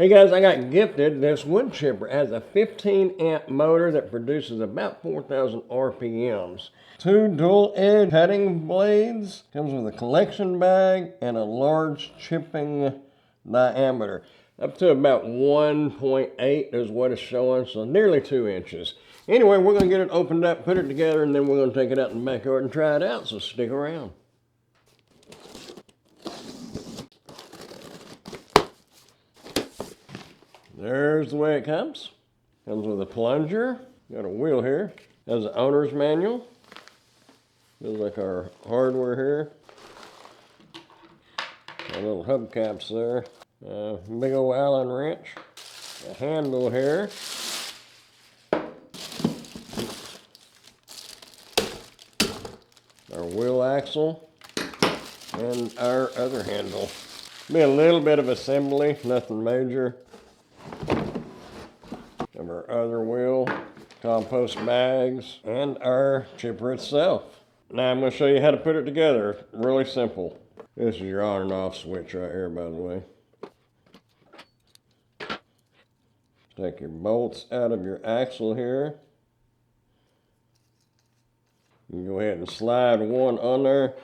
Hey guys, I got gifted this wood chipper. It has a 15 amp motor that produces about 4,000 RPMs. 2 dual-edge cutting blades. Comes with a collection bag and a large chipping diameter. Up to about 1.8 is what it's showing, so nearly 2 inches. Anyway, we're going to get it opened up, put it together, and then we're going to take it out in the backyard and try it out, so stick around. There's the way it comes. Comes with a plunger. Got a wheel here. Has an owner's manual. Feels like our hardware here. Our little hubcaps there. Big old Allen wrench. A handle here. Our wheel axle. And our other handle. Be a little bit of assembly, nothing major. Of our other wheel, compost bags, and our chipper itself. Now I'm going to show you how to put it together. Really simple. This is your on and off switch right here, by the way. Take your bolts out of your axle here. You go ahead and slide one on there.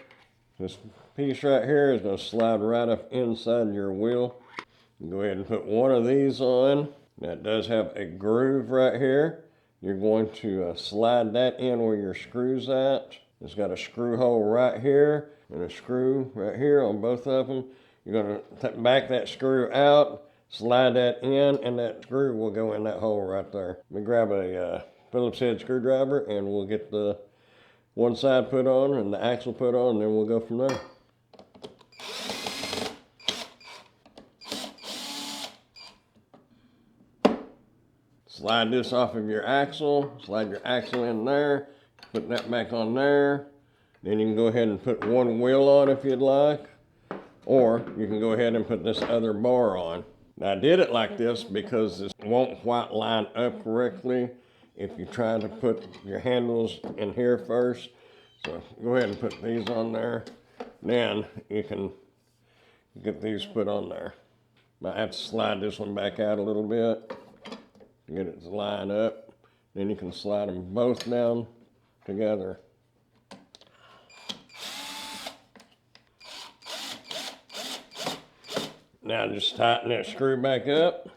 This piece right here is going to slide right up inside your wheel. You go ahead and put one of these on. Now it does have a groove right here. You're going to slide that in where your screw's at. It's got a screw hole right here and a screw right here on both of them. You're going to back that screw out, slide that in, and that screw will go in that hole right there. Let me grab a Phillips head screwdriver and we'll get the one side put on and the axle put on, and then we'll go from there. Slide this off of your axle, slide your axle in there, put that back on there. Then you can go ahead and put one wheel on if you'd like, or you can go ahead and put this other bar on. Now I did it like this because this won't quite line up correctly if you try to put your handles in here first. So go ahead and put these on there. Then you can get these put on there. Might have to slide this one back out a little bit. Get it to line up. Then you can slide them both down together. Now just tighten that screw back up.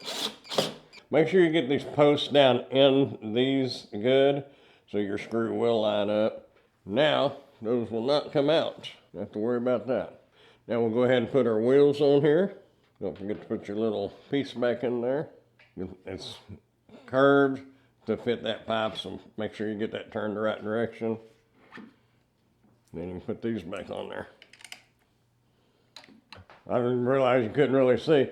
Make sure you get these posts down in these good so your screw will line up. Now those will not come out. Don't have to worry about that. Now we'll go ahead and put our wheels on here. Don't forget to put your little piece back in there. It's curved to fit that pipe, so make sure you get that turned the right direction. Then you can put these back on there. I didn't realize you couldn't really see,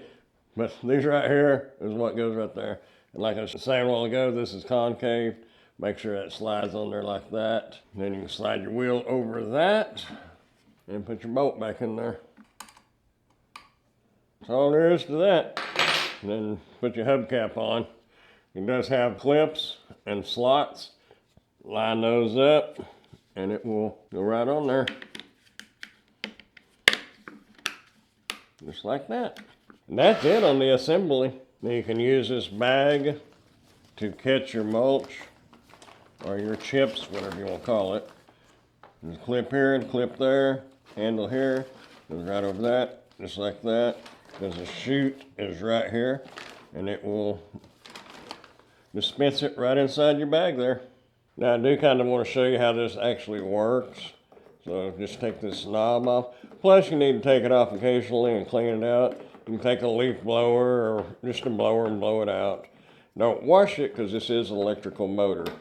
but these right here is what goes right there. And like I was saying a while ago, this is concave. Make sure that slides on there like that. Then you can slide your wheel over that and put your bolt back in there. That's all there is to that. And then put your hubcap on. It does have clips and slots. Line those up and it will go right on there. Just like that. And that's it on the assembly. Then you can use this bag to catch your mulch or your chips, whatever you want to call it. There's a clip here and clip there. Handle here. Goes right over that. Just like that. There's a chute is right here. And it will dispense it right inside your bag there. Now I do kind of want to show you how this actually works. So just take this knob off. Plus you need to take it off occasionally and clean it out. You can take a leaf blower or just a blower and blow it out. Don't wash it because this is an electrical motor.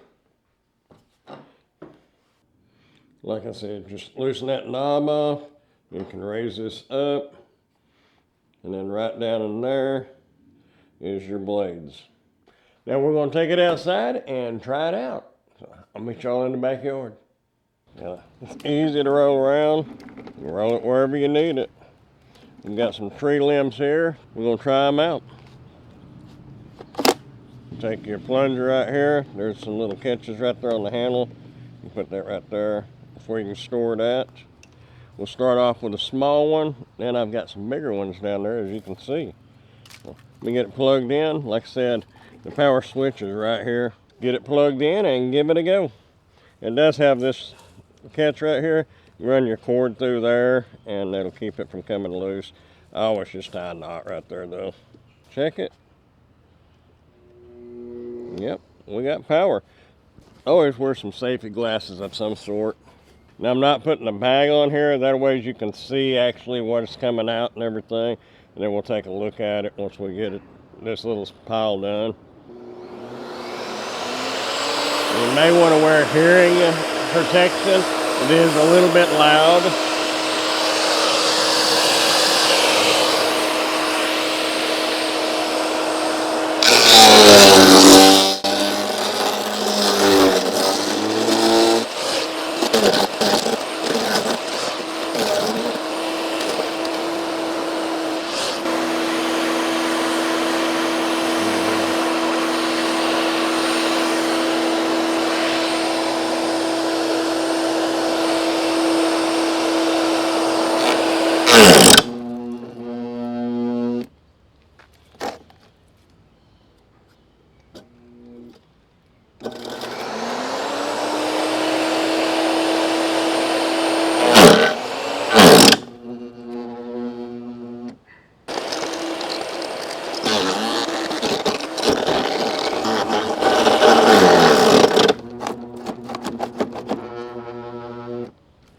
Like I said, just loosen that knob off. You can raise this up. And then right down in there is your blades. Now we're going to take it outside and try it out. So I'll meet y'all in the backyard. Yeah, it's easy to roll around. You roll it wherever you need it. We've got some tree limbs here. We're going to try them out. Take your plunger right here. There's some little catches right there on the handle. You put that right there. That's where you can store that. We'll start off with a small one. Then I've got some bigger ones down there, as you can see. We get it plugged in. Like I said, the power switch is right here. Get it plugged in and give it a go. It does have this catch right here. You run your cord through there and that'll keep it from coming loose. I always just tie a knot right there though. Check it. Yep, we got power. Always wear some safety glasses of some sort. Now I'm not putting a bag on here, that way you can see actually what's coming out and everything. And then we'll take a look at it once we get this little pile done. You may want to wear hearing protection. It is a little bit loud.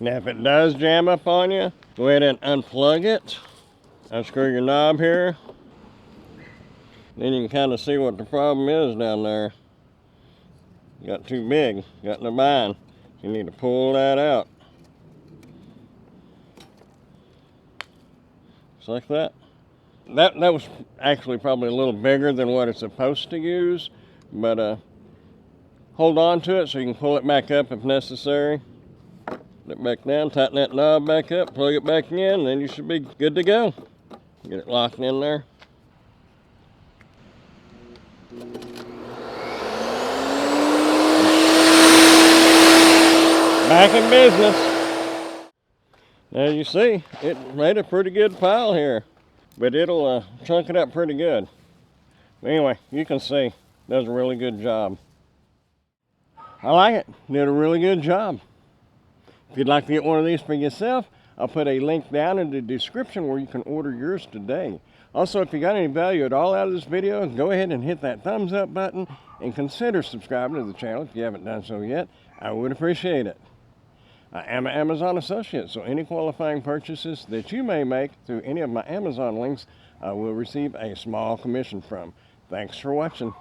Now if it does jam up on you, go ahead and unplug it. Unscrew your knob here. Then you can kind of see what the problem is down there. Got too big, got in the bind. You need to pull that out. Just like that. That was actually probably a little bigger than what it's supposed to use, but hold on to it so you can pull it back up if necessary. Put it back down, tighten that knob back up, plug it back in, and then you should be good to go. Get it locked in there. Back in business. As you see, it made a pretty good pile here, but it'll chunk it up pretty good. But anyway, you can see, it does a really good job. I like it, did a really good job. If you'd like to get one of these for yourself, I'll put a link down in the description where you can order yours today. Also, if you got any value at all out of this video, go ahead and hit that thumbs up button and consider subscribing to the channel if you haven't done so yet. I would appreciate it. I am an Amazon associate, so any qualifying purchases that you may make through any of my Amazon links, I will receive a small commission from. Thanks for watching.